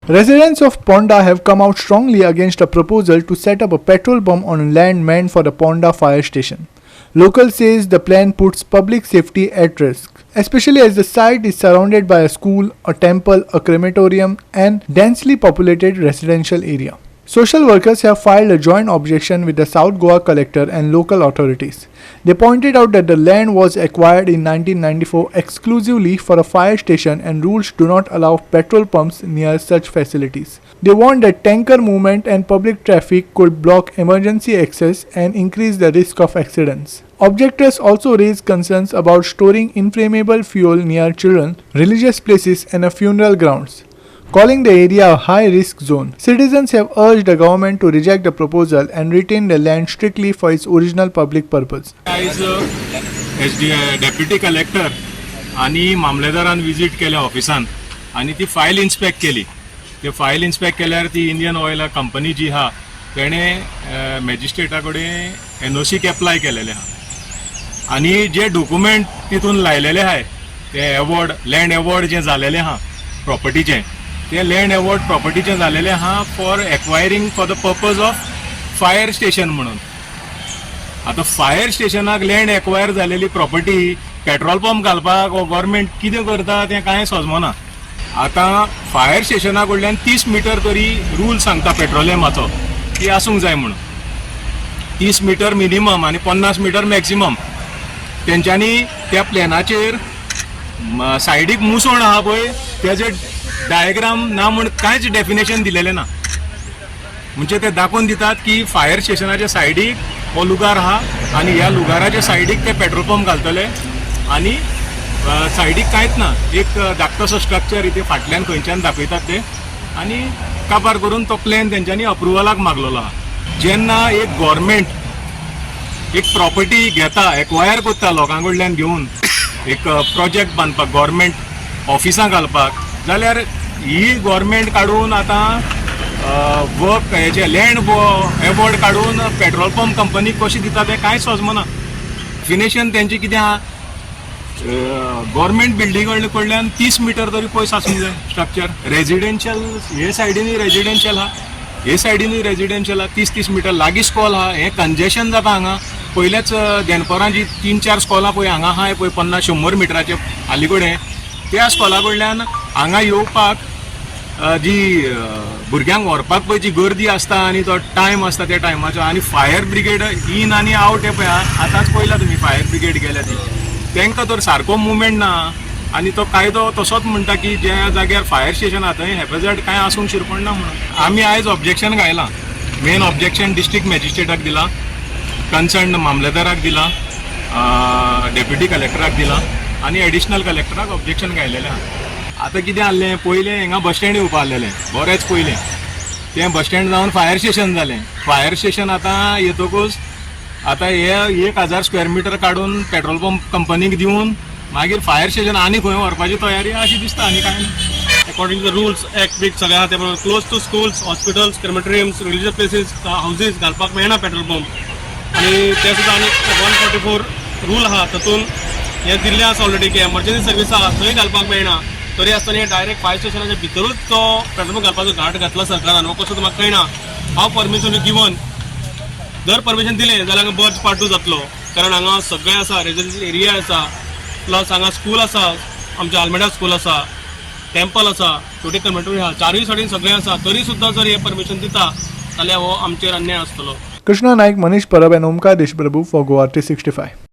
Residents of Ponda have come out strongly against a proposal to set up a petrol pump on land meant for the Ponda fire station. Local says the plan puts public safety at risk, especially as the site is surrounded by a school, a temple, a crematorium, and densely populated residential area. Social workers have filed a joint objection with the South Goa collector and local authorities. They pointed out that the land was acquired in 1994 exclusively for a fire station and rules do not allow petrol pumps near such facilities. They warned that tanker movement and public traffic could block emergency access and increase the risk of accidents. Objectors also raised concerns about storing inflammable fuel near children, religious places, and funeral grounds, calling the area a high-risk zone. Citizens have urged the government to reject the proposal and retain the land strictly for its original public purpose. Deputy collector आणि मामलेदारान visit केल्या ऑफिसान आणि ती file inspect केली. ते file inspect केल्यार ती Indian oil company जी हा तेणे मॅजिस्ट्रेटा कडेन NOC एप्लाय केलेले हा आणि जे डॉक्युमेंट तितून लायलेले आहाय ते अवॉर्ड लँड अवॉर्ड जे जालेले हा प्रॉपर्टीचे ते लँड अवॉर्ड प्रॉपर्टीचे जालेले हा for acquiring for the purpose of fire station म्हणून. आता फायर स्टेशनाक लँड एक्वायर जालेली प्रॉपर्टी पेट्रोल पंप घालपाक गव्हर्नमेंट कितें करता तें कांय समजना. आता फायर स्टेशना कडल्यान 30 मीटर तरी रूल सांगता पेट्रोलियमाचो की आसूंक जाय म्हणून. 30 मीटर मिनिमम आणि 50 मीटर मॅक्सिमम. तेंच्यांनी त्या प्लॅनाचेर सायडीक मुसोण आहा पळय तेजे डायग्राम ना म्हण कांयच डेफिनेशन दिलेलें ना. म्हणजे ते दाखोवन दितात की फायर स्टेशनाच्या सायडीक हो लुगार आहा आणि ह्या लुगाराच्या सायडीक ते पेट्रोल पंप घालतले आणि सायडीक कांयच ना. एक धाकटोसो स्ट्रक्चर इथे फाटल्यान खंयच्यान दाखयतात ते आणि काबार करून तो प्लॅन तेंच्यांनी अप्रुवलाक मागलेलो आहा. जेन्ना एक गव्हर्नमेंट एक प्रॉपर्टी घेता एक्वायर करता लोकां कडल्यान घेवन एक प्रोजेक्ट बांदपाक गव्हर्नमेंट ऑफिसां घालपाक जाल्यार ही गव्हर्नमेंट काडून आतां वर्क हेचे लँड अवॉर्ड काडून पेट्रोल पंप कंपनीक कशी दिता तें कांय समजना. फिनेशन तेंचे कितें आहा गव्हर्नमेंट बिल्डिंग कडल्यान 30 मीटर तरी पयस आसूंक जाय स्ट्रक्चर. रेजिडेन्शियल हे सायडीनूय रेजिडेन्शियल आहा हे सायडीनूय रेजिडेन्शियल आहा. 30 मीटर लागीं स्कॉल आहा. हें कंजेशन जाता हांगा. पयलेच देनपरां जी 3-4 स्कॉलां पळय हांगा आहाय पळय 50-100 मिटराचे हाली कडेन त्या स्कॉला कडल्यान हांगा येवपाक जी भुरग्यांक व्हरपाक पळय जी गर्दी आसता आनी तो टायम आसता त्या टायमाचो आनी फायर ब्रिगेड इन आनी आवट हे पळय आतांच पळयला तुमी फायर ब्रिगेड गेल्या ती तांकां तर सारको मुवमेंट ना आनी तो कायदो तसोच म्हणटा की ज्या जाग्यार फायर स्टेशन आहा थंय हेफेझड कांय आसूंक शिरपण ना म्हणून. आमी आयज ऑब्जेक्शन घायलां. मेन ऑब्जेक्शन डिस्ट्रिक्ट मॅजिस्ट्रेटाक दिला, कन्सर्न मामलेदाराक दिला, डेप्युटी कलेक्टराक दिला आणि एडिशनल कलेक्टराक ऑब्जेक्शन घायलेलें आहा. आतां कितें आहलें पयलें हिंगा बस स्टँड येवपा आहलेलें बरेंच पयलें. तें बस स्टँड जावन फायर स्टेशन जालें. फायर स्टेशन आतां येतकूच आतां हे 1000 स्क्वेअर मिटर काडून पेट्रोल पंप कंपनीक दिवन मागीर फायर स्टेशन आनी खंय व्हरपाची तयारी अशी दिसता आनी कांय ना. According to the rules act बीट सगळे आहा ते प्रमाणे close to schools, hospitals, crematoriums, religious places, houses घालपाक मेळना पेट्रोल पंप आणि ते सुद्दां आनी 144 रूल आहा तातूंत हे दिल्ले आसा ऑलरेडी की एमर्जन्सी सर्वीस आहा थंय घालपाक मेळना. तरी आसतना डायरेक्ट फायर स्टेशनाच्या भितरूच तो पेट्रोल पंप घालपाचो घाट घातला सरकारान हो कसो म्हाका कळना. हांव परमिशन गिवन जर परमिशन दिलें जाल्यार हांगा बर्ज पार्टू जातलो कारण हांगा सगळें आसा रेजिडेन्शियल एरिया आसा प्लस हांगा स्कूल आसा आमच्या आल्मेडा स्कूल आसा टेम्पल आसा छोटी कमेटरी आहा चारूय सायडीन सगळें आसा. तरी सुद्दां जर हे परमिशन दिता जाल्यार हो आमचेर अन्याय आसतलो. कृष्णा नायक, Manish Parab and Omkar Deshprabhu for Goa 365.